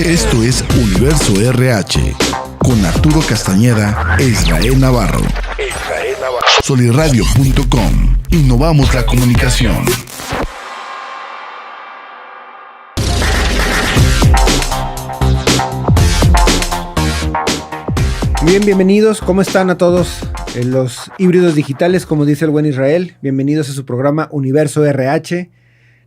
Esto es Universo RH con Arturo Castañeda e Israel Navarro. Solirradio.com. Innovamos la comunicación. Bien, bienvenidos. ¿Cómo están a todos los híbridos digitales, como dice el buen Israel? Bienvenidos a su programa Universo RH.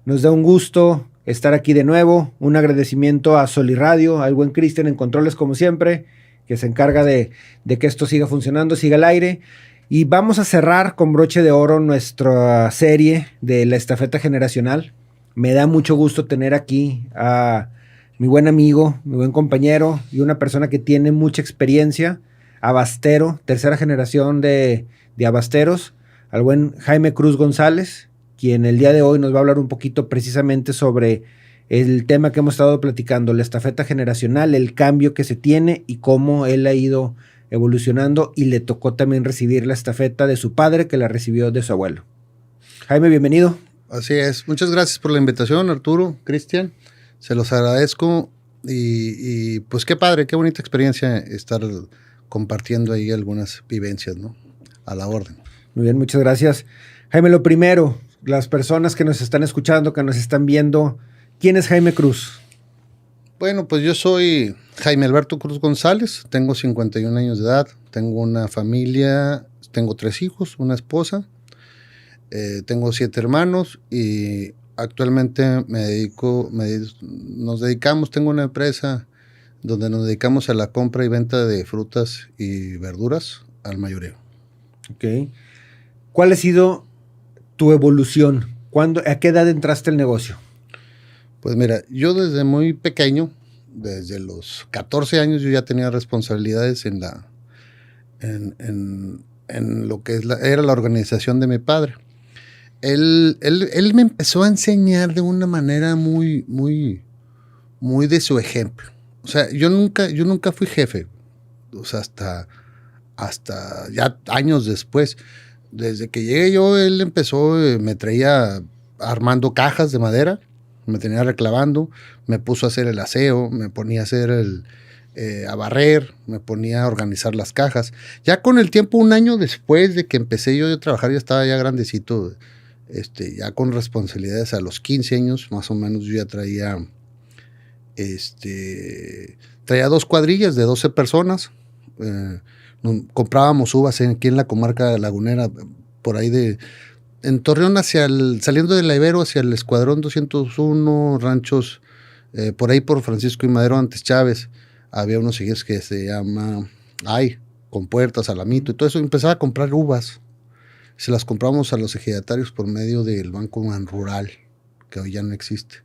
Nos da un gusto estar aquí de nuevo. Un agradecimiento a Solirradio, al buen Cristian en controles como siempre, que se encarga de que esto siga funcionando, siga al aire. Y vamos a cerrar con broche de oro nuestra serie de la estafeta generacional. Me da mucho gusto tener aquí a mi buen amigo, mi buen compañero y una persona que tiene mucha experiencia, abastero, tercera generación de abasteros, al buen Jaime Cruz González, quien el día de hoy nos va a hablar un poquito precisamente sobre el tema que hemos estado platicando, la estafeta generacional, el cambio que se tiene y cómo él ha ido evolucionando, y le tocó también recibir la estafeta de su padre, que la recibió de su abuelo. Jaime, bienvenido. Así es. Muchas gracias por la invitación, Arturo, Cristian. Se los agradezco y pues qué padre, qué bonita experiencia estar compartiendo ahí algunas vivencias, ¿no? A la orden. Muy bien, muchas gracias. Jaime, lo primero, las personas que nos están escuchando, que nos están viendo, ¿quién es Jaime Cruz? Bueno, pues yo soy Jaime Alberto Cruz González, tengo 51 años de edad, tengo una familia, tengo 3 hijos, una esposa, tengo 7 hermanos y actualmente nos dedicamos, tengo una empresa donde nos dedicamos a la compra y venta de frutas y verduras al mayoreo. Ok. ¿Cuál ha sido tu evolución? ¿A qué edad entraste al negocio? Pues mira, yo desde muy pequeño, desde los 14 años, yo ya tenía responsabilidades en lo que era la organización de mi padre. Él me empezó a enseñar de una manera muy, muy, muy de su ejemplo. O sea, yo nunca fui jefe. O sea, hasta ya años después. Desde que llegué yo, él empezó, me traía armando cajas de madera, me tenía reclavando, me puso a hacer el aseo, me ponía a hacer a barrer, me ponía a organizar las cajas. Ya con el tiempo, un año después de que empecé yo a trabajar, ya estaba ya grandecito, ya con responsabilidades a los 15 años, más o menos, yo ya traía 2 cuadrillas de 12 personas. Comprábamos uvas aquí en la comarca lagunera, por ahí en Torreón, saliendo de la Ibero hacia el Escuadrón 201, ranchos, por ahí por Francisco y Madero, antes Chávez, había unos siguientes que se llama con puertas, Alamito y todo eso. Empezaba a comprar uvas. Se las compramos a los ejidatarios por medio del Banco Rural, que hoy ya no existe.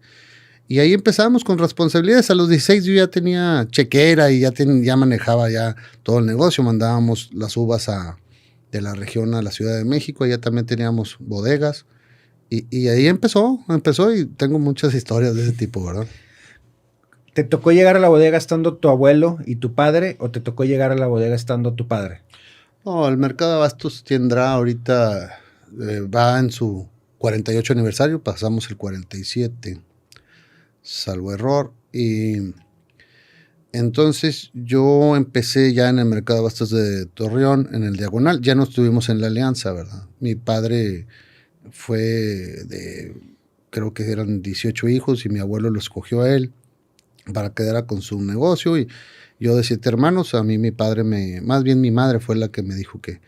Y ahí empezamos con responsabilidades. A los 16 yo ya tenía chequera y ya manejaba ya todo el negocio. Mandábamos las uvas de la región a la Ciudad de México. Allá también teníamos bodegas. Y ahí empezó y tengo muchas historias de ese tipo, ¿verdad? ¿Te tocó llegar a la bodega estando tu abuelo y tu padre, o te tocó llegar a la bodega estando tu padre? No, el mercado de abastos tendrá ahorita, va en su 48 aniversario, pasamos el 47, salvo error. Y entonces yo empecé ya en el mercado de abastos de Torreón, en el Diagonal. Ya no estuvimos en la Alianza, ¿verdad? Mi padre creo que eran 18 hijos y mi abuelo lo escogió a él para que quedara con su negocio. Y yo de 7 hermanos, a mí más bien mi madre fue la que me dijo que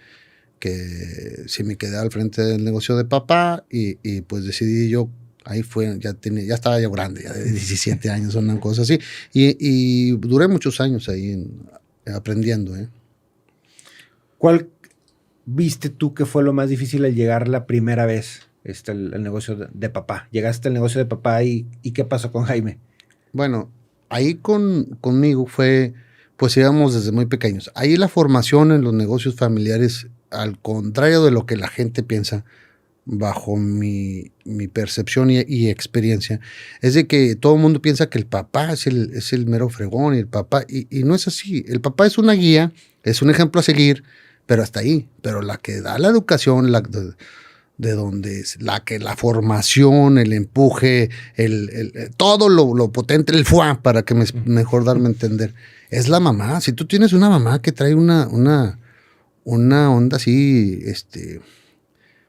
si me quedé al frente del negocio de papá, y pues decidí yo. Ahí fue, ya estaba yo grande, ya de 17 años, una cosa así. Y duré muchos años ahí aprendiendo. ¿Cuál viste tú que fue lo más difícil al llegar la primera vez el negocio de papá? Llegaste al negocio de papá y ¿qué pasó con Jaime? Bueno, ahí conmigo pues íbamos desde muy pequeños. Ahí la formación en los negocios familiares, al contrario de lo que la gente piensa, bajo mi percepción y experiencia, es de que todo el mundo piensa que el papá es el mero fregón, y el papá, y no es así. El papá es una guía, es un ejemplo a seguir, pero hasta ahí. Pero la que da la educación, de donde es la formación, el empuje, todo lo potente, el fuá, para que mejor darme a entender, es la mamá. Si tú tienes una mamá que trae una onda así,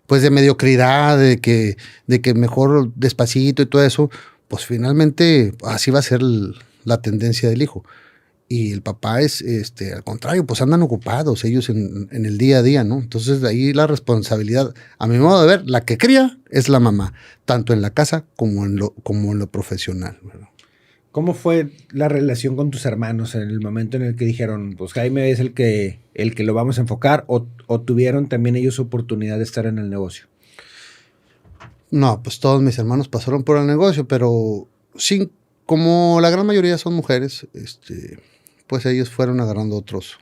pues de mediocridad, de que mejor despacito y todo eso, pues finalmente así va a ser la tendencia del hijo. Y el papá es, al contrario, pues andan ocupados ellos en el día a día, ¿no? Entonces de ahí la responsabilidad, a mi modo de ver, la que cría es la mamá, tanto en la casa como en lo profesional, ¿verdad? ¿Cómo fue la relación con tus hermanos en el momento en el que dijeron, pues Jaime es el que lo vamos a enfocar, o tuvieron también ellos oportunidad de estar en el negocio? No, pues todos mis hermanos pasaron por el negocio, pero sí, como la gran mayoría son mujeres, pues ellos fueron agarrando otras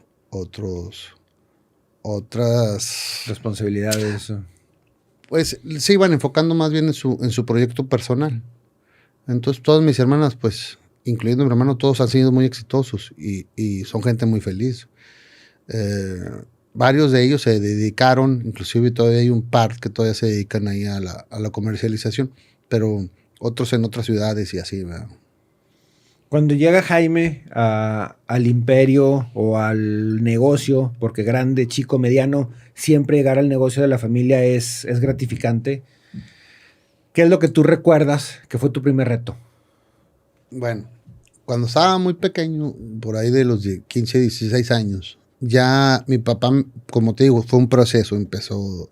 responsabilidades. Pues se iban enfocando más bien en su proyecto personal. Entonces todas mis hermanas, pues, incluyendo mi hermano, todos han sido muy exitosos y son gente muy feliz. Varios de ellos se dedicaron, inclusive todavía hay un par que todavía se dedican ahí a la comercialización, pero otros en otras ciudades y así, ¿verdad? Cuando llega Jaime al imperio o al negocio, porque grande, chico, mediano, siempre llegar al negocio de la familia es gratificante. ¿Qué es lo que tú recuerdas que fue tu primer reto? Bueno, cuando estaba muy pequeño, por ahí de los 15, 16 años, ya mi papá, como te digo, fue un proceso. Empezó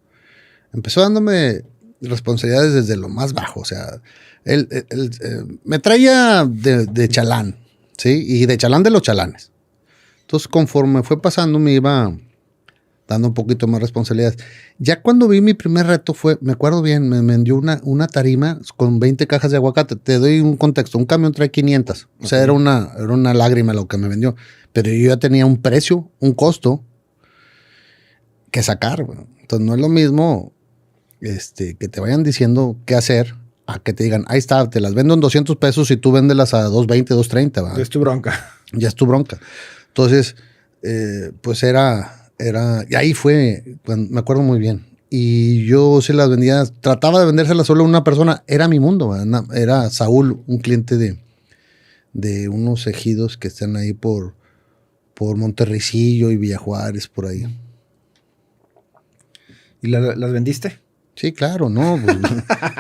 dándome responsabilidades desde lo más bajo. O sea, él me traía de chalán, ¿sí? Y de chalán de los chalanes. Entonces, conforme fue pasando, me iba dando un poquito más responsabilidades. Ya cuando vi mi primer reto me acuerdo bien, me vendió una tarima con 20 cajas de aguacate. Te doy un contexto, un camión trae 500. O sea, era una lágrima lo que me vendió. Pero yo ya tenía un precio, un costo que sacar. Bueno. Entonces no es lo mismo que te vayan diciendo qué hacer a que te digan, ahí está, te las vendo en 200 pesos y tú véndelas a 220, 230. ¿verdad? Ya es tu bronca. Ya es tu bronca. Entonces, pues y ahí fue, me acuerdo muy bien. Y yo se las vendía, trataba de vendérselas solo a una persona. Era mi mundo, ¿verdad? Era Saúl, un cliente de unos ejidos que están ahí por Monterricillo y Villa Juárez, por ahí. ¿Y las vendiste? Sí, claro, no. Pues,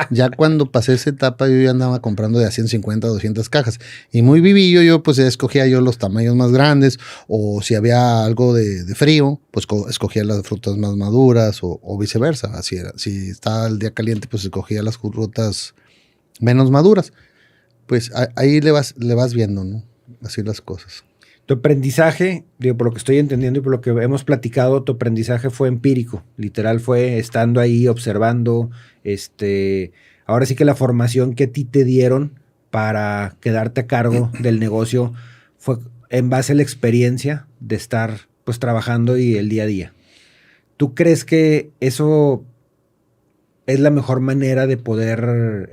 ya cuando pasé esa etapa yo ya andaba comprando de a 150, 200 cajas. Y muy vivillo, yo pues escogía yo los tamaños más grandes, o si había algo de frío, pues escogía las frutas más maduras o viceversa. Así era. Si estaba el día caliente, pues escogía las frutas menos maduras. Pues ahí le vas viendo, ¿no? Así las cosas. Tu aprendizaje, digo, por lo que estoy entendiendo y por lo que hemos platicado, tu aprendizaje fue empírico. Literal fue estando ahí, observando. Ahora sí que la formación que a ti te dieron para quedarte a cargo del negocio fue en base a la experiencia de estar pues trabajando y el día a día. ¿Tú crees que eso es la mejor manera de poder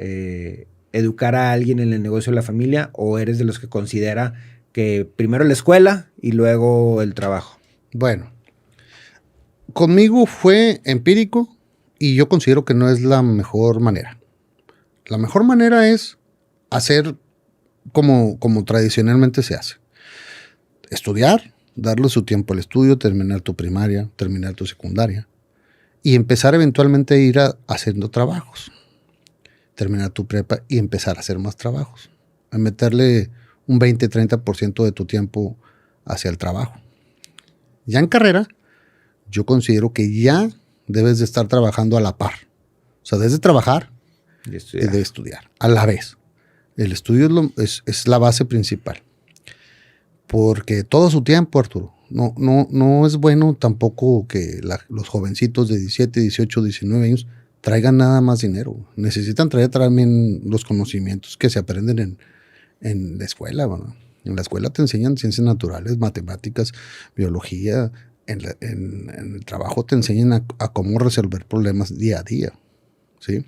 educar a alguien en el negocio de la familia, o eres de los que considera que primero la escuela y luego el trabajo? Bueno, conmigo fue empírico y yo considero que no es la mejor manera. La mejor manera es hacer como tradicionalmente se hace. Estudiar, darle su tiempo al estudio, terminar tu primaria, terminar tu secundaria y empezar eventualmente a ir haciendo trabajos. Terminar tu prepa y empezar a hacer más trabajos. A meterle un 20-30% de tu tiempo hacia el trabajo. Ya en carrera, yo considero que ya debes de estar trabajando a la par. O sea, debes de trabajar y de estudiar a la vez. El estudio es la base principal. Porque todo su tiempo, Arturo. No es bueno tampoco que los jovencitos de 17, 18, 19 años traigan nada más dinero. Necesitan traer también los conocimientos que se aprenden en la escuela. ¿verdad? En la escuela te enseñan ciencias naturales, matemáticas, biología. En el trabajo te enseñan a cómo resolver problemas día a día. ¿Sí?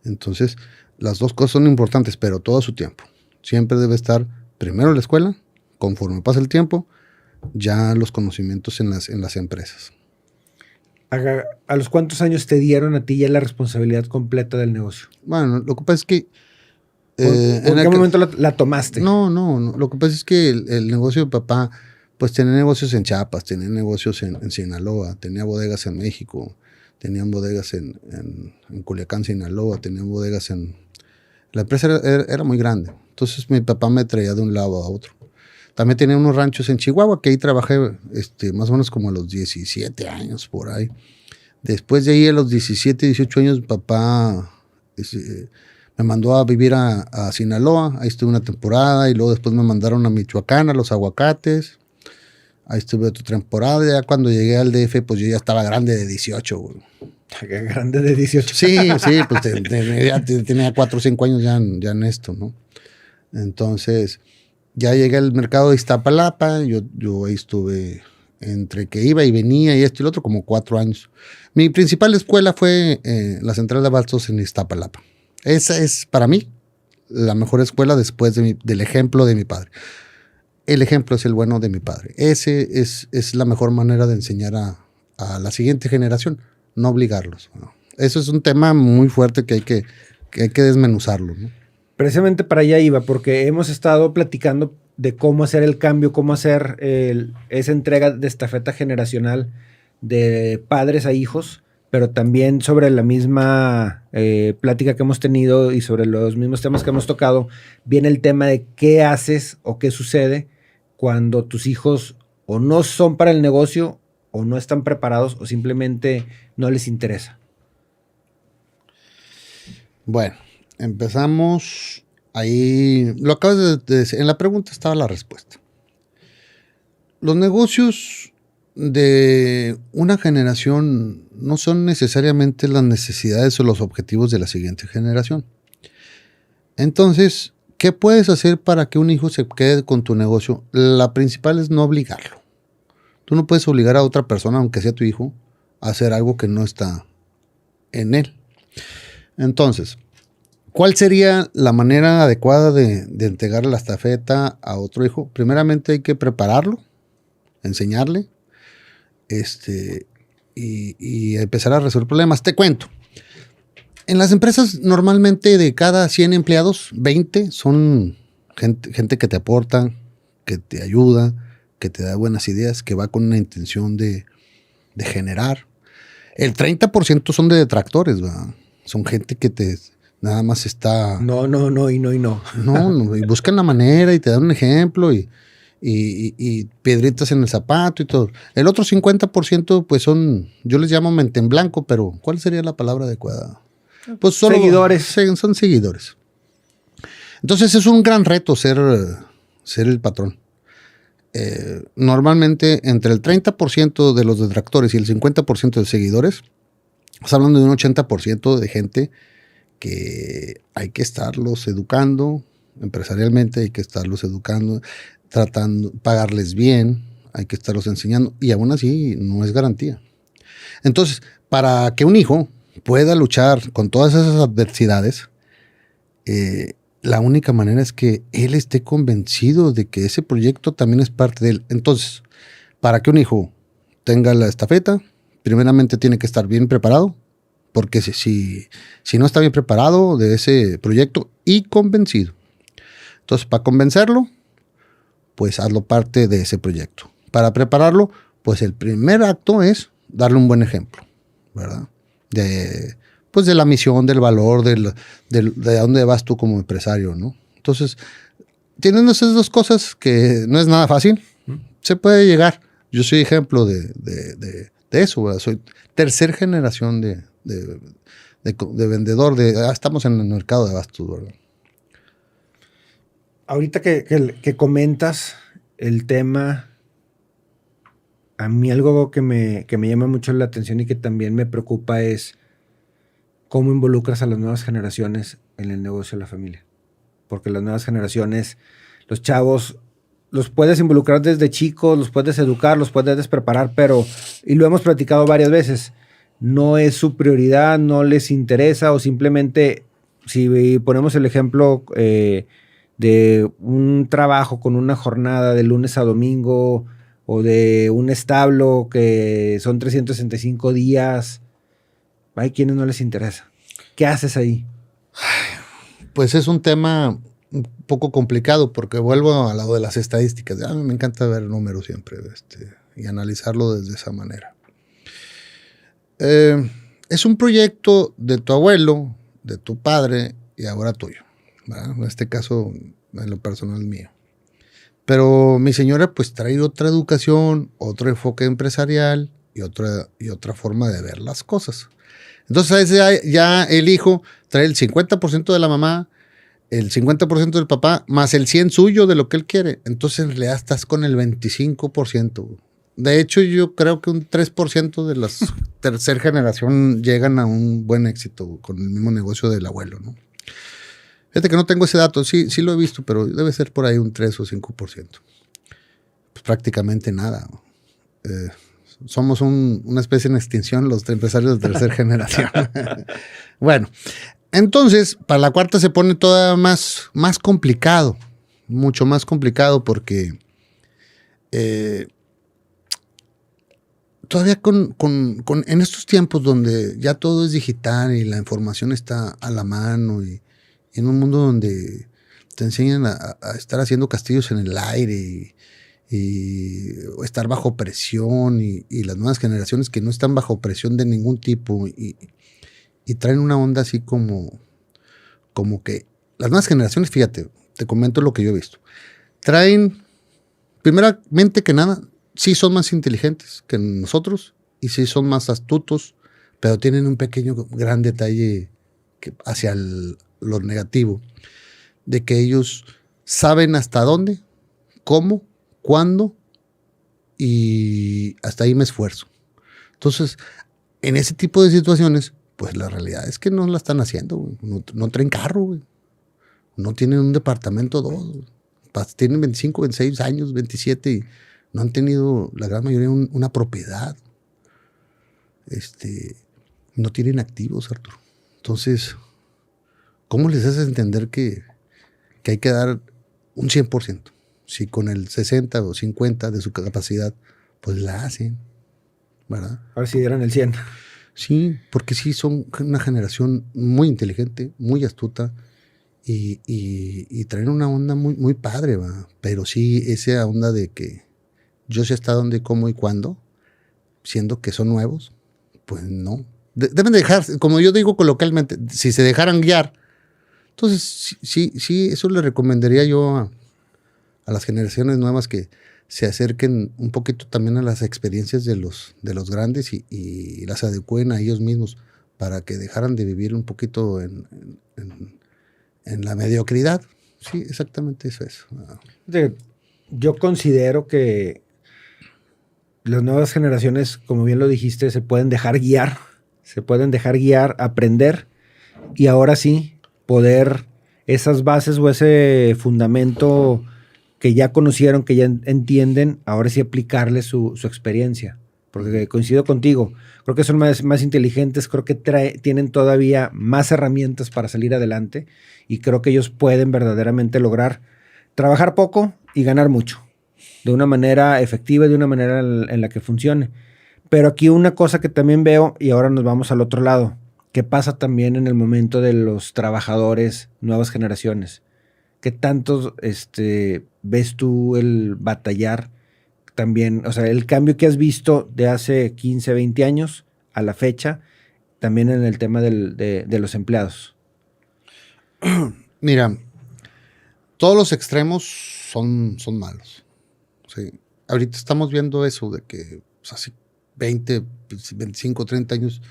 Entonces, las dos cosas son importantes, pero todo a su tiempo. Siempre debe estar primero en la escuela, conforme pasa el tiempo, ya los conocimientos en las empresas. ¿A los cuántos años te dieron a ti ya la responsabilidad completa del negocio? Bueno, lo que pasa es que... ¿En qué momento la tomaste? No. Lo que pasa es que el negocio de papá, pues tenía negocios en Chiapas, tenía negocios en Sinaloa, tenía bodegas en México, tenían bodegas en Culiacán, Sinaloa, tenían bodegas en... La empresa era muy grande. Entonces mi papá me traía de un lado a otro. También tenía unos ranchos en Chihuahua, que ahí trabajé más o menos como a los 17 años por ahí. Después de ahí, a los 17, 18 años, papá me mandó a vivir a Sinaloa. Ahí estuve una temporada y luego después me mandaron a Michoacán, a los aguacates. Ahí estuve otra temporada. Ya cuando llegué al DF, pues yo ya estaba grande de 18, güey. Grande de 18. Sí, pues tenía 4 o 5 años ya en esto, ¿no? Entonces, ya llegué al mercado de Iztapalapa. Yo ahí estuve entre que iba y venía y esto y lo otro, como 4 años. Mi principal escuela fue la Central de Abastos en Iztapalapa. Esa es, para mí, la mejor escuela después del ejemplo de mi padre. El ejemplo es el bueno de mi padre. Ese es la mejor manera de enseñar a la siguiente generación, no obligarlos, ¿no? Eso es un tema muy fuerte que hay que desmenuzarlo, ¿no? Precisamente para allá iba, porque hemos estado platicando de cómo hacer el cambio, cómo hacer esa entrega de estafeta generacional de padres a hijos, pero también sobre la misma plática que hemos tenido y sobre los mismos temas que hemos tocado, viene el tema de qué haces o qué sucede cuando tus hijos o no son para el negocio o no están preparados o simplemente no les interesa. Bueno, empezamos ahí. Lo acabas de decir. En la pregunta estaba la respuesta. Los negocios de una generación no son necesariamente las necesidades o los objetivos de la siguiente generación. Entonces, ¿qué puedes hacer para que un hijo se quede con tu negocio? La principal es no obligarlo. Tú no puedes obligar a otra persona, aunque sea tu hijo, a hacer algo que no está en él. Entonces, ¿cuál sería la manera adecuada de entregar la estafeta a otro hijo? Primeramente hay que prepararlo, enseñarle, y empezar a resolver problemas. Te cuento. En las empresas, normalmente de cada 100 empleados, 20 son gente que te aporta, que te ayuda, que te da buenas ideas, que va con una intención de generar. El 30% son de detractores, ¿verdad? Son gente que nada más está... No. No, y buscan la manera y te dan un ejemplo y piedritas en el zapato y todo. El otro 50% pues son, yo les llamo mente en blanco, pero ¿cuál sería la palabra adecuada? Pues solo seguidores. Son seguidores. Entonces es un gran reto ser el patrón. Normalmente entre el 30% de los detractores y el 50% de seguidores, estamos hablando de un 80% de gente que hay que estarlos educando, empresarialmente hay que estarlos educando, tratando, pagarles bien, hay que estarlos enseñando, y aún así no es garantía. Entonces, para que un hijo pueda luchar con todas esas adversidades, la única manera es que él esté convencido de que ese proyecto también es parte de él. Entonces, para que un hijo tenga la estafeta, primeramente tiene que estar bien preparado, porque si no está bien preparado de ese proyecto y convencido. Entonces, para convencerlo, pues hazlo parte de ese proyecto. Para prepararlo, pues el primer acto es darle un buen ejemplo, ¿verdad? Pues de la misión, del valor, de a dónde vas tú como empresario, ¿no? Entonces, teniendo esas dos cosas, que no es nada fácil, se puede llegar. Yo soy ejemplo de eso, ¿verdad? Soy tercera generación de vendedor, estamos en el mercado de abastos, ¿verdad? Ahorita que comentas el tema, a mí algo que me llama mucho la atención y que también me preocupa es cómo involucras a las nuevas generaciones en el negocio de la familia. Porque las nuevas generaciones, los chavos, los puedes involucrar desde chicos, los puedes educar, los puedes preparar, pero, y lo hemos platicado varias veces, no es su prioridad, no les interesa, o simplemente, si ponemos el ejemplo de un trabajo con una jornada de lunes a domingo, o de un establo que son 365 días. Hay quienes no les interesa. ¿Qué haces ahí? Pues es un tema un poco complicado porque vuelvo al lado de las estadísticas. A mí me encanta ver números siempre y analizarlo desde esa manera. Es un proyecto de tu abuelo, de tu padre y ahora tuyo, ¿verdad? En este caso, en lo personal mío. Pero mi señora pues trae otra educación, otro enfoque empresarial y otra forma de ver las cosas. Entonces ya el hijo trae el 50% de la mamá, el 50% del papá, más el 100% suyo de lo que él quiere. Entonces en realidad estás con el 25%. De hecho, yo creo que un 3% de la tercera generación llegan a un buen éxito con el mismo negocio del abuelo, ¿no? Fíjate que no tengo ese dato, sí lo he visto, pero debe ser por ahí un 3 o 5%. Pues prácticamente nada. Somos una especie en extinción los empresarios de tercera generación. Bueno, entonces, para la cuarta se pone todavía más complicado, mucho más complicado porque todavía en estos tiempos donde ya todo es digital y la información está a la mano y en un mundo donde te enseñan a estar haciendo castillos en el aire y estar bajo presión y las nuevas generaciones que no están bajo presión de ningún tipo y traen una onda así como que las nuevas generaciones, fíjate, te comento lo que yo he visto, traen, primeramente que nada, sí son más inteligentes que nosotros y sí son más astutos, pero tienen un gran detalle hacia lo negativo, de que ellos saben hasta dónde, cómo, cuándo y hasta ahí me esfuerzo. Entonces, en ese tipo de situaciones, pues la realidad es que no la están haciendo, güey. No traen carro, güey. No tienen un departamento, tienen 25, 26 años, 27 y no han tenido, la gran mayoría, una propiedad. No tienen activos, Arturo. Entonces, ¿cómo les haces entender que hay que dar un 100%? Si con el 60 o 50 de su capacidad, pues la hacen, ¿verdad? A ver si dieran el 100. Sí, porque sí son una generación muy inteligente, muy astuta y traen una onda muy, muy padre, ¿va? Pero sí esa onda de que yo sé hasta dónde, cómo y cuándo, siendo que son nuevos, pues no. Deben de dejar, como yo digo coloquialmente, si se dejaran guiar. Entonces, sí, eso le recomendaría yo a las generaciones nuevas que se acerquen un poquito también a las experiencias de los grandes y las adecúen a ellos mismos para que dejaran de vivir un poquito en la mediocridad. Sí, exactamente eso es. Yo considero que las nuevas generaciones, como bien lo dijiste, se pueden dejar guiar, aprender y ahora sí poder esas bases o ese fundamento que ya conocieron, que ya entienden, ahora sí aplicarle su experiencia. Porque coincido contigo, creo que son más inteligentes, creo que tienen todavía más herramientas para salir adelante y creo que ellos pueden verdaderamente lograr trabajar poco y ganar mucho, de una manera efectiva y de una manera en la que funcione. Pero aquí una cosa que también veo, y ahora nos vamos al otro lado, ¿qué pasa también en el momento de los trabajadores, nuevas generaciones? ¿Qué tanto ves tú el batallar también? O sea, el cambio que has visto de hace 15, 20 años a la fecha, también en el tema de los empleados. Mira, todos los extremos son malos. Sí. Ahorita estamos viendo eso de que pues, hace 20, 25, 30 años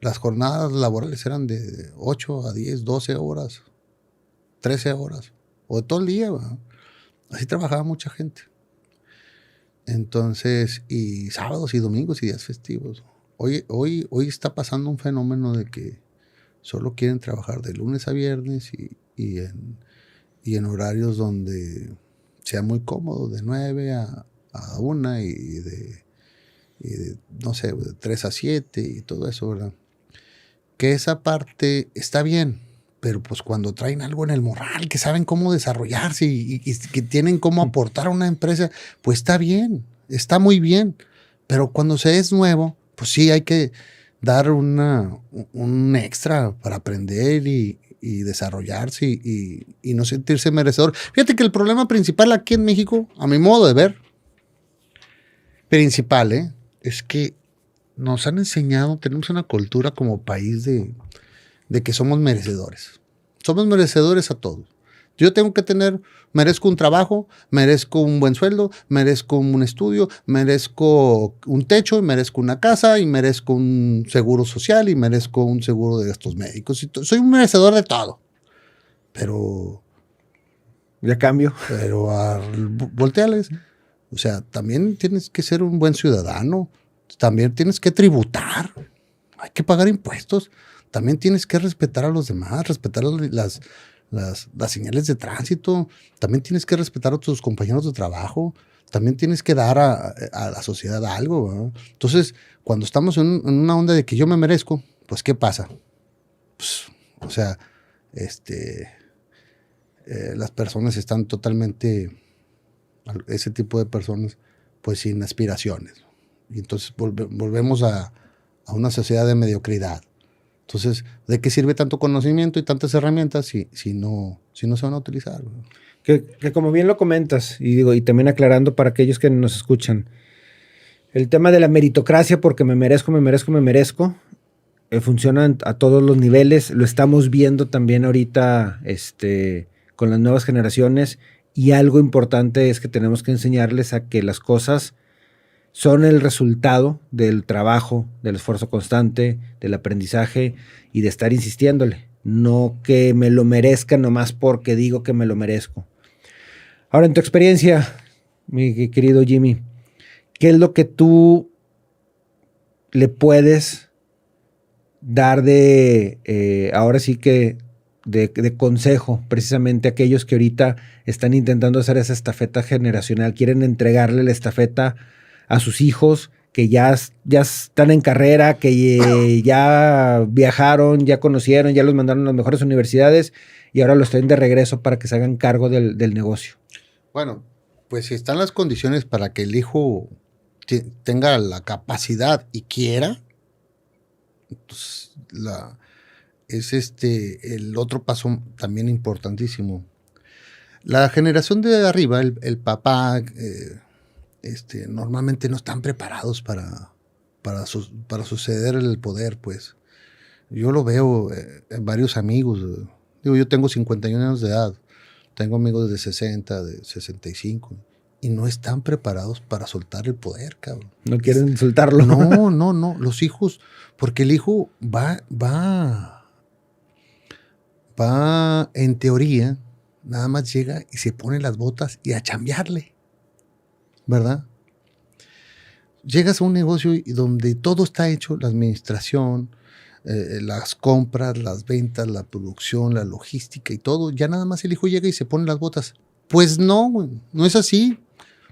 las jornadas laborales eran de 8 a 10, 12 horas, 13 horas. O todo el día, ¿verdad? Así trabajaba mucha gente. Entonces, y sábados y domingos y días festivos. Hoy está pasando un fenómeno de que solo quieren trabajar de lunes a viernes y en horarios donde sea muy cómodo, de 9 a 1 y de no sé, de 3 a 7 y todo eso, ¿verdad? Que esa parte está bien. Pero pues cuando traen algo en el morral, que saben cómo desarrollarse y que tienen cómo aportar a una empresa, pues está bien. está muy bien, pero cuando se es nuevo, pues sí hay que dar un extra para aprender y desarrollarse y no sentirse merecedor. Fíjate que el problema principal aquí en México, a mi modo de ver, principal, es que nos han enseñado, tenemos una cultura como país de que somos merecedores. Somos merecedores a todo. Yo tengo que merezco un trabajo, merezco un buen sueldo, merezco un estudio, merezco un techo, merezco una casa y merezco un seguro social y merezco un seguro de gastos médicos. Soy un merecedor de todo. Pero... ¿Ya cambio? Pero volteales. O sea, también tienes que ser un buen ciudadano. También tienes que tributar. Hay que pagar impuestos. También tienes que respetar a los demás, respetar las señales de tránsito. También tienes que respetar a tus compañeros de trabajo. También tienes que dar a la sociedad algo, ¿no? Entonces, cuando estamos en una onda de que yo me merezco, pues, ¿qué pasa? Pues, o sea, las personas están totalmente, ese tipo de personas, pues sin aspiraciones. Y entonces volvemos a una sociedad de mediocridad. Entonces, ¿de qué sirve tanto conocimiento y tantas herramientas si no se van a utilizar? Que como bien lo comentas, y también aclarando para aquellos que nos escuchan, el tema de la meritocracia, porque me merezco, funciona a todos los niveles. Lo estamos viendo también ahorita con las nuevas generaciones, y algo importante es que tenemos que enseñarles a que las cosas son el resultado del trabajo, del esfuerzo constante, del aprendizaje y de estar insistiéndole. No que me lo merezca nomás porque digo que me lo merezco. Ahora, en tu experiencia, mi querido Jimmy, ¿qué es lo que tú le puedes dar ahora sí que de consejo precisamente a aquellos que ahorita están intentando hacer esa estafeta generacional, quieren entregarle la estafeta a sus hijos que ya están en carrera, que ya viajaron, ya conocieron, ya los mandaron a las mejores universidades y ahora los traen de regreso para que se hagan cargo del negocio? Bueno, pues si están las condiciones para que el hijo tenga la capacidad y quiera, pues es el otro paso también importantísimo. La generación de arriba, el papá, normalmente no están preparados para suceder el poder, pues. Yo lo veo en varios amigos. Digo, yo tengo 51 años de edad. Tengo amigos de 60, de 65. Y no están preparados para soltar el poder, cabrón. No quieren soltarlo. No. Los hijos, porque el hijo va en teoría, nada más llega y se pone las botas y a chambearle, ¿verdad? Llegas a un negocio y donde todo está hecho, la administración, las compras, las ventas, la producción, la logística y todo, ya nada más el hijo llega y se pone las botas. Pues no, güey, no es así.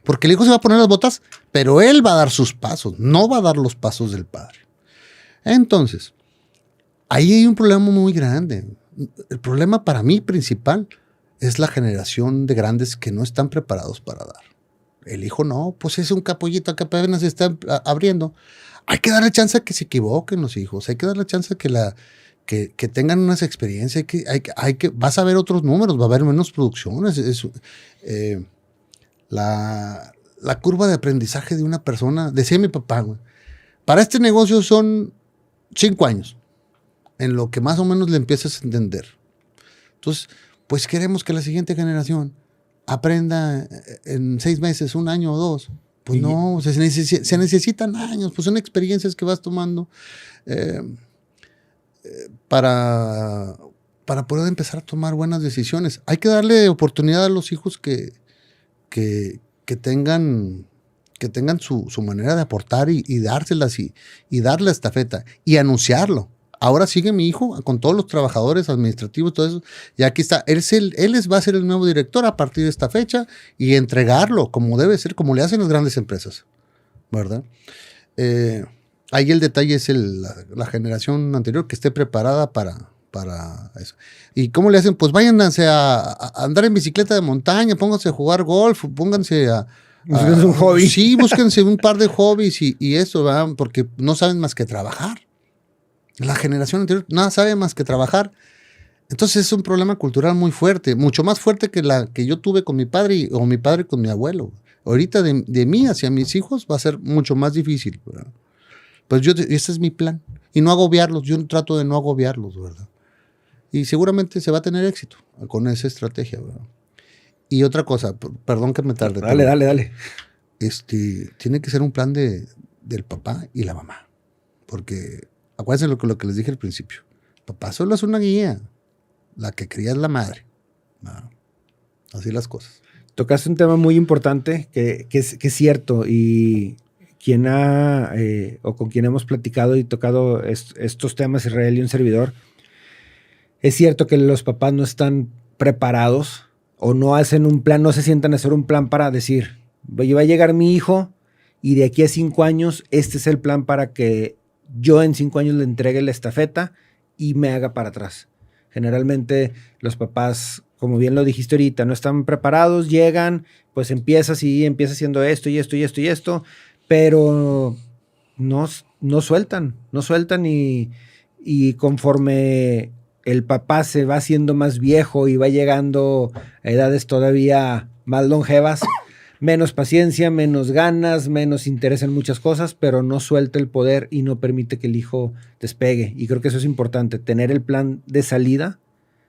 Porque el hijo se va a poner las botas, pero él va a dar sus pasos, no va a dar los pasos del padre. Entonces, ahí hay un problema muy grande. El problema para mí principal es la generación de grandes que no están preparados para dar. El hijo no, pues es un capullito que apenas se está abriendo. Hay que darle chance a que se equivoquen los hijos, hay que darle chance a que tengan unas experiencias, vas a ver otros números, va a haber menos producciones. La curva de aprendizaje de una persona, decía mi papá, güey, para este negocio son 5 años, en lo que más o menos le empiezas a entender. Entonces, pues queremos que la siguiente generación aprenda en 6 meses, 1 año o 2. Pues no, se necesitan años, pues son experiencias que vas tomando para poder empezar a tomar buenas decisiones. Hay que darle oportunidad a los hijos que tengan su manera de aportar y dárselas y darle la estafeta y anunciarlo. Ahora sigue mi hijo con todos los trabajadores administrativos, todo eso, y aquí está. Él va a ser el nuevo director a partir de esta fecha y entregarlo como debe ser, como le hacen las grandes empresas, ¿verdad? Ahí el detalle es la generación anterior que esté preparada para eso. ¿Y cómo le hacen? Pues váyanse a andar en bicicleta de montaña, pónganse a jugar golf, pónganse Búsquense un hobby. Sí, búsquense un par de hobbies y eso, ¿verdad? Porque no saben más que trabajar. La generación anterior nada sabe más que trabajar. Entonces es un problema cultural muy fuerte, mucho más fuerte que la que yo tuve con mi padre o mi padre con mi abuelo. Ahorita de mí hacia mis hijos va a ser mucho más difícil, ¿verdad? Pues ese es mi plan. Y no agobiarlos, yo trato de no agobiarlos, ¿verdad? Y seguramente se va a tener éxito con esa estrategia, ¿verdad? Y otra cosa, perdón que me tarde. Dale. Tiene que ser un plan del papá y la mamá. Porque acuérdense lo que les dije al principio. Papá solo es una guía. La que cría es la madre. ¿No? Así las cosas. Tocaste un tema muy importante que es cierto, y o con quien hemos platicado y tocado estos temas, Israel y un servidor, es cierto que los papás no están preparados o no hacen un plan, no se sientan a hacer un plan para decir, va a llegar mi hijo y de aquí a 5 años este es el plan para que yo en 5 años le entregue la estafeta y me haga para atrás. Generalmente los papás, como bien lo dijiste ahorita, no están preparados, llegan, pues empieza haciendo esto y esto y esto y esto, pero no sueltan y conforme el papá se va haciendo más viejo y va llegando a edades todavía más longevas, menos paciencia, menos ganas, menos interés en muchas cosas, pero no suelta el poder y no permite que el hijo despegue. Y creo que eso es importante, tener el plan de salida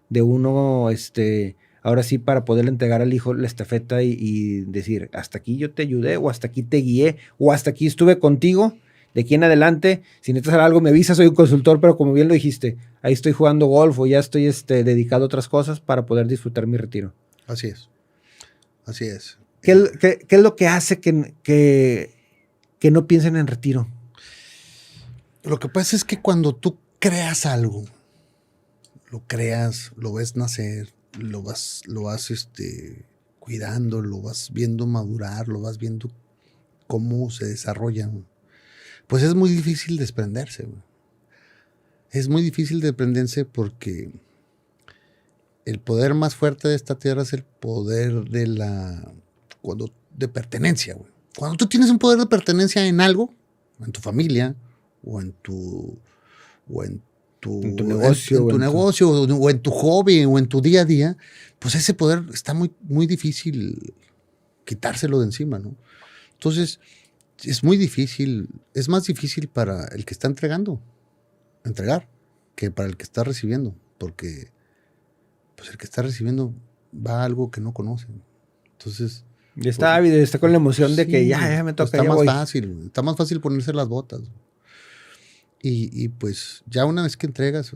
de uno, ahora sí, para poder entregar al hijo la estafeta y decir, hasta aquí yo te ayudé, o hasta aquí te guié, o hasta aquí estuve contigo. De aquí en adelante, si necesitas algo, me avisas, soy un consultor, pero como bien lo dijiste, ahí estoy jugando golf o ya estoy dedicado a otras cosas para poder disfrutar mi retiro. Así es. ¿Qué es lo que hace que no piensen en retiro? Lo que pasa es que cuando tú creas algo, lo creas, lo ves nacer, lo vas cuidando, lo vas viendo madurar, lo vas viendo cómo se desarrolla, pues es muy difícil desprenderse. Es muy difícil desprenderse porque el poder más fuerte de esta tierra es el poder de pertenencia, güey. Cuando tú tienes un poder de pertenencia en algo, en tu familia, o en tu negocio, o en tu hobby, o en tu día a día, pues ese poder está muy, muy difícil quitárselo de encima, ¿no? Entonces, es muy difícil, es más difícil para el que está entregar, que para el que está recibiendo, porque pues el que está recibiendo va a algo que no conoce. Entonces, está ávido, está con la emoción de que ya me toca. Está más fácil ponerse las botas. Y pues ya una vez que entregas,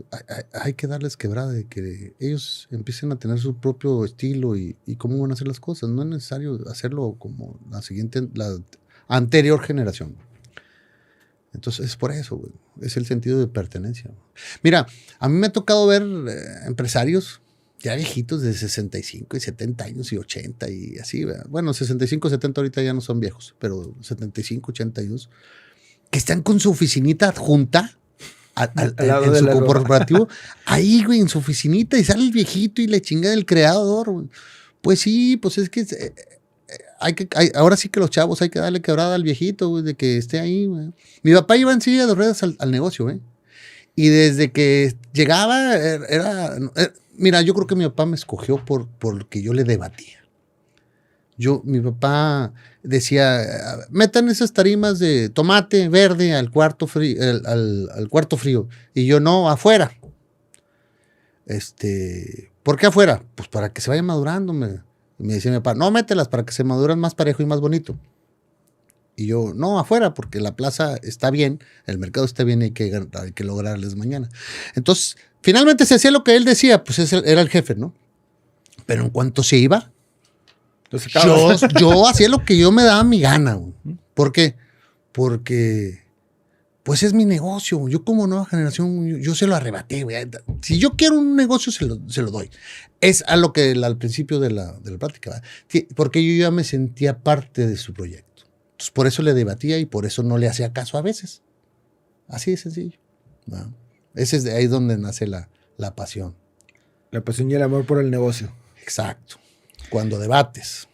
hay que darles quebrada de que ellos empiecen a tener su propio estilo y cómo van a hacer las cosas. No es necesario hacerlo como la anterior generación. Entonces es por eso, güey. Es el sentido de pertenencia. Mira, a mí me ha tocado ver empresarios ya viejitos de 65 y 70 años y 80 y así, ¿verdad? Bueno, 65, 70 ahorita ya no son viejos, pero 75, 80 años, que están con su oficinita adjunta en su corporativo, ahí, güey, en su oficinita, y sale el viejito y le chinga del creador, güey. Pues sí, pues es que ahora sí que los chavos hay que darle quebrada al viejito, güey, de que esté ahí, güey. Mi papá iba en silla de ruedas al negocio, güey. Y desde que llegaba, mira, yo creo que mi papá me escogió porque yo le debatía. Mi papá decía, metan esas tarimas de tomate verde al cuarto frío, al cuarto frío. Y yo, no, afuera. ¿Por qué afuera? Pues para que se vaya madurando. Me decía mi papá, no, mételas para que se maduran más parejo y más bonito. Y yo, no, afuera, porque la plaza está bien, el mercado está bien y hay que lograrles mañana. Entonces, finalmente se hacía lo que él decía, pues era el jefe, ¿no? Pero en cuanto se iba, yo hacía lo que yo me daba mi gana, güey. ¿Por qué? Porque, pues es mi negocio. Yo como nueva generación, yo se lo arrebaté, güey. Si yo quiero un negocio, se lo doy. Es a lo que al principio de la plática, ¿verdad? Porque yo ya me sentía parte de su proyecto. Entonces, por eso le debatía y por eso no le hacía caso a veces. Así de sencillo, ¿no? Ese es de ahí donde nace la pasión. La pasión y el amor por el negocio. Exacto. Cuando debates.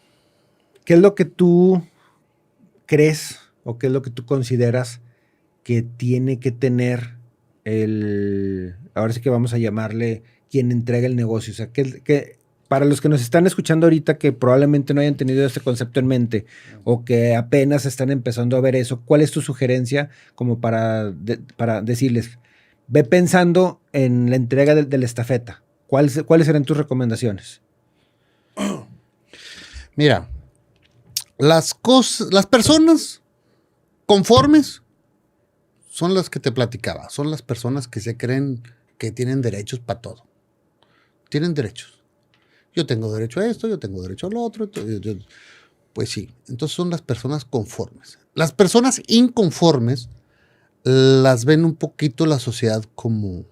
¿Qué es lo que tú crees o qué es lo que tú consideras que tiene que tener ahora sí que vamos a llamarle quien entrega el negocio? O sea, que para los que nos están escuchando ahorita que probablemente no hayan tenido este concepto en mente o que apenas están empezando a ver eso, ¿cuál es tu sugerencia como para decirles, ve pensando en la entrega de la estafeta? ¿Cuáles serán tus recomendaciones? Mira, las personas conformes son las que te platicaba, son las personas que se creen que tienen derechos para todo. Tienen derechos. Yo tengo derecho a esto, yo tengo derecho a lo otro. Pues sí, entonces son las personas conformes. Las personas inconformes las ven un poquito la sociedad como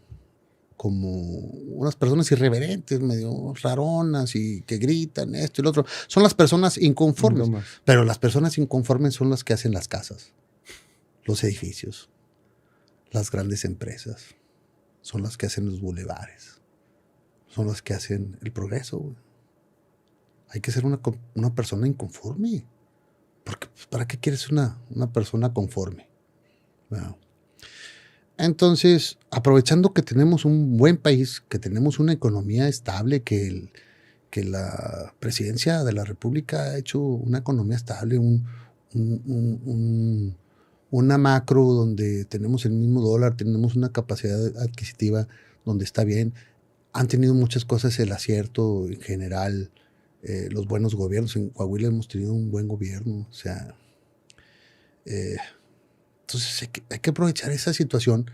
unas personas irreverentes, medio raronas y que gritan esto y lo otro. Son las personas inconformes. No, pero las personas inconformes son las que hacen las casas, los edificios, las grandes empresas. Son las que hacen los bulevares. Son las que hacen el progreso, güey. Hay que ser una persona inconforme. Porque, ¿para qué quieres una persona conforme? Bueno. Entonces, aprovechando que tenemos un buen país, que tenemos una economía estable, que la presidencia de la República ha hecho una economía estable, una macro donde tenemos el mismo dólar, tenemos una capacidad adquisitiva donde está bien. Han tenido muchas cosas el acierto en general, los buenos gobiernos. En Coahuila hemos tenido un buen gobierno, o sea, entonces hay que aprovechar esa situación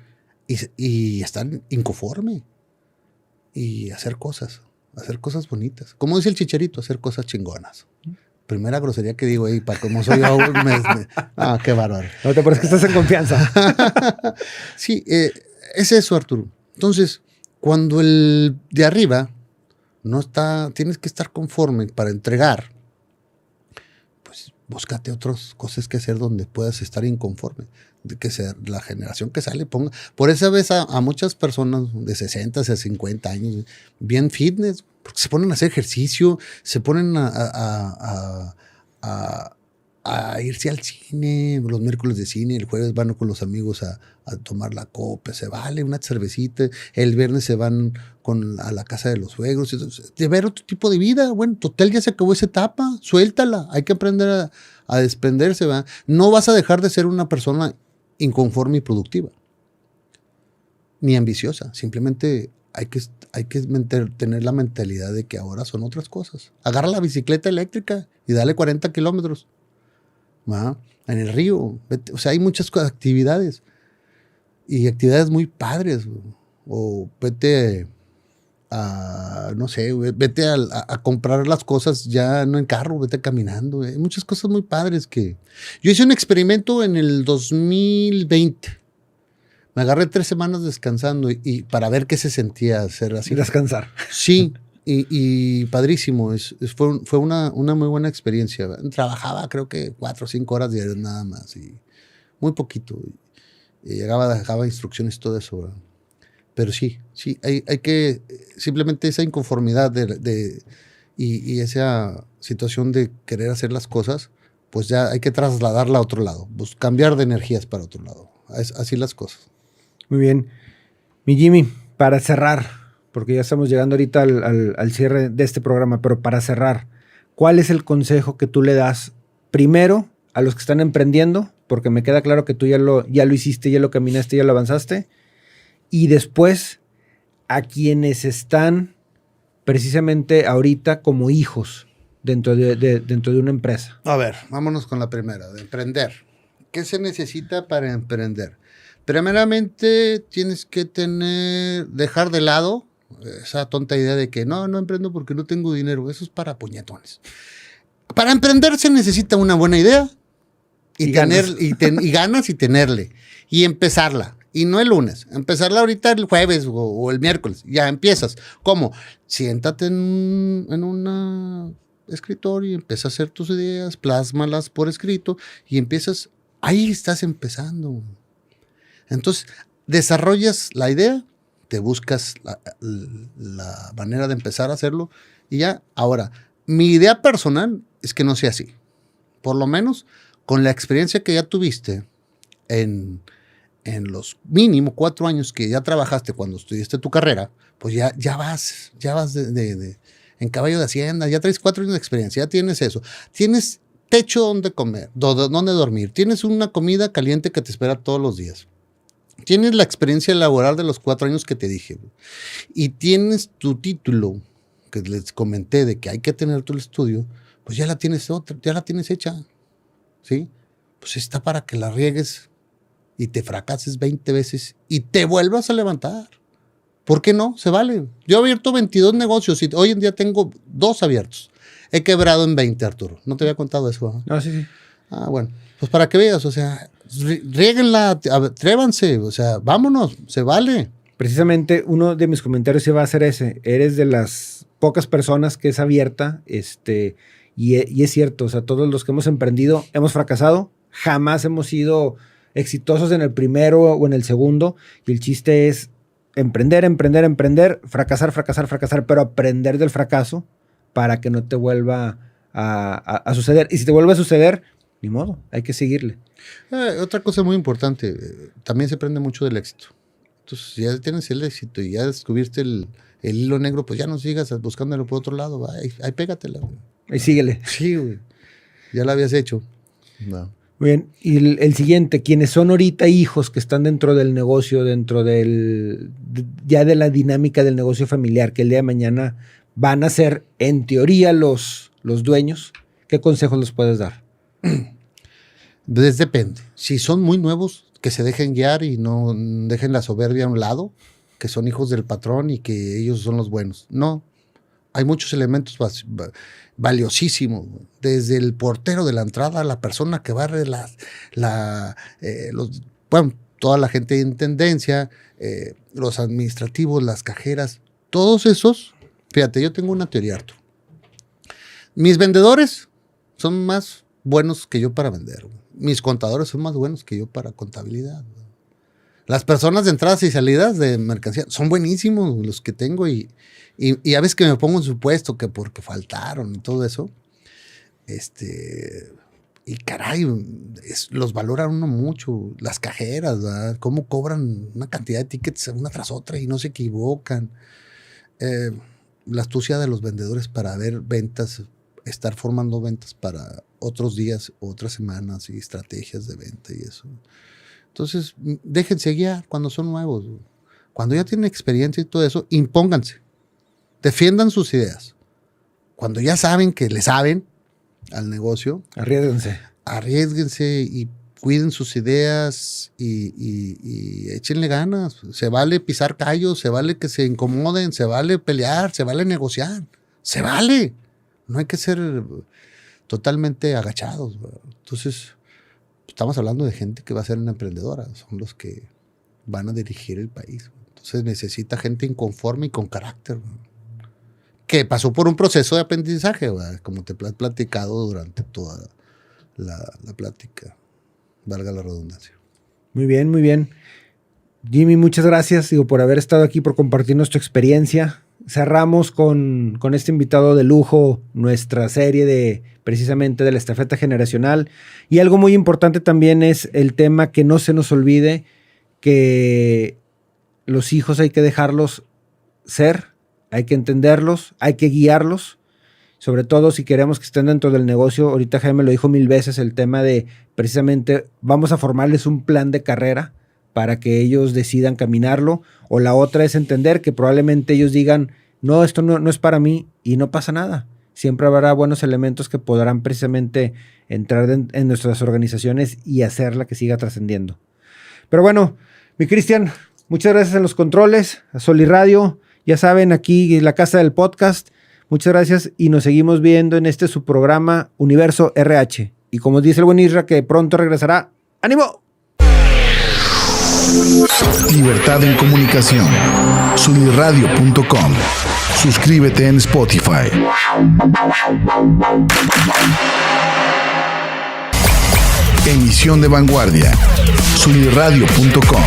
y estar inconforme y hacer cosas bonitas. Como dice el Chicharito, hacer cosas chingonas. Primera grosería que digo ahí, para como soy yo, qué bárbaro. No te parece que estás en confianza. Sí, es eso, Arturo. Entonces, cuando el de arriba no está, tienes que estar conforme para entregar, pues búscate otras cosas que hacer donde puedas estar inconforme. De que sea la generación que sale, ponga. Por eso ves a muchas personas de 60 a 50 años, bien fitness, porque se ponen a hacer ejercicio, se ponen a irse al cine, los miércoles de cine, el jueves van con los amigos a tomar la copa, se vale una cervecita, el viernes se van a la casa de los suegros, de ver otro tipo de vida. Bueno, total, ya se acabó esa etapa, suéltala, hay que aprender a desprenderse, ¿verdad? No vas a dejar de ser una persona inconforme y productiva, ni ambiciosa, simplemente hay que tener la mentalidad de que ahora son otras cosas. Agarra la bicicleta eléctrica y dale 40 kilómetros. ¿Va? En el río, vete, o sea, hay muchas actividades y actividades muy padres, o vete no sé, vete a comprar las cosas ya no en carro, vete caminando, hay muchas cosas muy padres que... Yo hice un experimento en el 2020, me agarré 3 semanas descansando y para ver qué se sentía hacer así. Descansar. Sí. Y padrísimo, fue una muy buena experiencia. Trabajaba creo que 4 o 5 horas diarias nada más, y muy poquito. Y dejaba instrucciones, todo eso, ¿verdad? Pero sí, hay que, simplemente esa inconformidad y esa situación de querer hacer las cosas, pues ya hay que trasladarla a otro lado, pues cambiar de energías para otro lado. Así las cosas. Muy bien. Mi Jimmy, para cerrar, porque ya estamos llegando ahorita al cierre de este programa, pero para cerrar, ¿cuál es el consejo que tú le das primero a los que están emprendiendo? Porque me queda claro que tú ya lo hiciste, ya lo caminaste, ya lo avanzaste. Y después a quienes están precisamente ahorita como hijos dentro de una empresa. A ver, vámonos con la primera, de emprender. ¿Qué se necesita para emprender? Primeramente tienes que dejar de lado esa tonta idea de que no emprendo porque no tengo dinero. Eso es para puñetones. Para emprender se necesita una buena idea y ganas y tenerle y empezarla. Y no el lunes, empezarla ahorita el jueves o el miércoles. Ya empiezas. ¿Cómo? Siéntate en un escritorio y empieza a hacer tus ideas, plásmalas por escrito y empiezas. Ahí estás empezando. Entonces, desarrollas la idea, te buscas la manera de empezar a hacerlo y ya. Ahora, mi idea personal es que no sea así. por lo menos con la experiencia que ya tuviste en los mínimo 4 años que ya trabajaste cuando estudiaste tu carrera, pues ya vas en caballo de hacienda, ya traes 4 años de experiencia, ya tienes eso. Tienes techo donde comer, donde dormir, tienes una comida caliente que te espera todos los días. Tienes la experiencia laboral de los 4 años que te dije, y tienes tu título, que les comenté de que hay que tener tu estudio, pues ya la tienes hecha, ¿sí? Pues está para que la riegues y te fracases 20 veces y te vuelvas a levantar. ¿Por qué no? Se vale. Yo he abierto 22 negocios y hoy en día tengo 2 abiertos. He quebrado en 20, Arturo. ¿No te había contado eso? ¿Eh? No, sí. Ah, bueno. Pues para que veas, o sea, riéguenla, atrévanse, o sea, vámonos, se vale. Precisamente uno de mis comentarios iba a ser ese. Eres de las pocas personas que es abierta, y es cierto, o sea, todos los que hemos emprendido hemos fracasado, jamás hemos sido exitosos en el primero o en el segundo, y el chiste es emprender, fracasar, pero aprender del fracaso para que no te vuelva a suceder. Y si te vuelve a suceder, ni modo, hay que seguirle. Otra cosa muy importante, también se aprende mucho del éxito. Entonces, ya tienes el éxito y ya descubriste el hilo negro, pues ya no sigas buscándolo por otro lado, ahí pégatela. Güey. Ahí síguele. Sí, güey. Ya la habías hecho. No. Muy bien, y el siguiente, quienes son ahorita hijos que están dentro del negocio, ya de la dinámica del negocio familiar, que el día de mañana van a ser, en teoría, los dueños, ¿qué consejos les puedes dar? Depende. Si son muy nuevos, que se dejen guiar y no dejen la soberbia a un lado, que son hijos del patrón y que ellos son los buenos. No, hay muchos elementos valiosísimos, desde el portero de la entrada, la persona que barre toda la gente de intendencia, los administrativos, las cajeras, todos esos. Fíjate, yo tengo una teoría, Arturo. Mis vendedores son más buenos que yo para vender. Mis contadores son más buenos que yo para contabilidad. Las personas de entradas y salidas de mercancía son buenísimos los que tengo y a veces que me pongo en su puesto que porque faltaron y todo eso. Y caray, los valoran uno mucho. Las cajeras, ¿verdad? Cómo cobran una cantidad de tickets una tras otra y no se equivocan. La astucia de los vendedores para ver ventas, estar formando ventas para otros días, otras semanas y estrategias de venta y eso. Entonces, déjense guiar cuando son nuevos. Cuando ya tienen experiencia y todo eso, impónganse. Defiendan sus ideas. Cuando ya saben que le saben al negocio, arriésguense y cuiden sus ideas y échenle ganas. Se vale pisar callos, se vale que se incomoden, se vale pelear, se vale negociar. Se vale. No hay que ser totalmente agachados. ¿Verdad? Entonces, estamos hablando de gente que va a ser una emprendedora. Son los que van a dirigir el país. Entonces, necesita gente inconforme y con carácter. ¿verdad? Que pasó por un proceso de aprendizaje, ¿verdad? Como te he platicado durante toda la plática. Valga la redundancia. Muy bien, muy bien. Jimmy, muchas gracias por haber estado aquí, por compartirnos tu experiencia. Cerramos con este invitado de lujo nuestra serie precisamente de la estafeta generacional. Y algo muy importante también es el tema que no se nos olvide, que los hijos hay que dejarlos ser, hay que entenderlos, hay que guiarlos. Sobre todo si queremos que estén dentro del negocio. Ahorita Jaime lo dijo 1000 veces, el tema de precisamente vamos a formarles un plan de carrera para que ellos decidan caminarlo. O la otra es entender que probablemente ellos digan, no, esto no es para mí y no pasa nada. Siempre habrá buenos elementos que podrán precisamente entrar en nuestras organizaciones y hacerla que siga trascendiendo. Pero bueno, mi Cristian, muchas gracias en los controles, a Sol y Radio. Ya saben, aquí la casa del podcast. Muchas gracias y nos seguimos viendo en su programa Universo RH. Y como dice el buen Isra, que pronto regresará. ¡Ánimo! Libertad en comunicación. Sunirradio.com. Suscríbete en Spotify. Emisión de vanguardia. Sunirradio.com.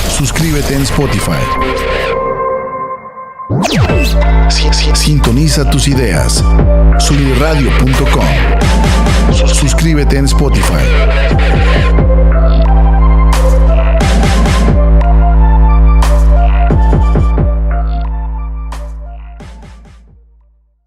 Suscríbete en Spotify. Sintoniza tus ideas. Sunirradio.com. Suscríbete en Spotify.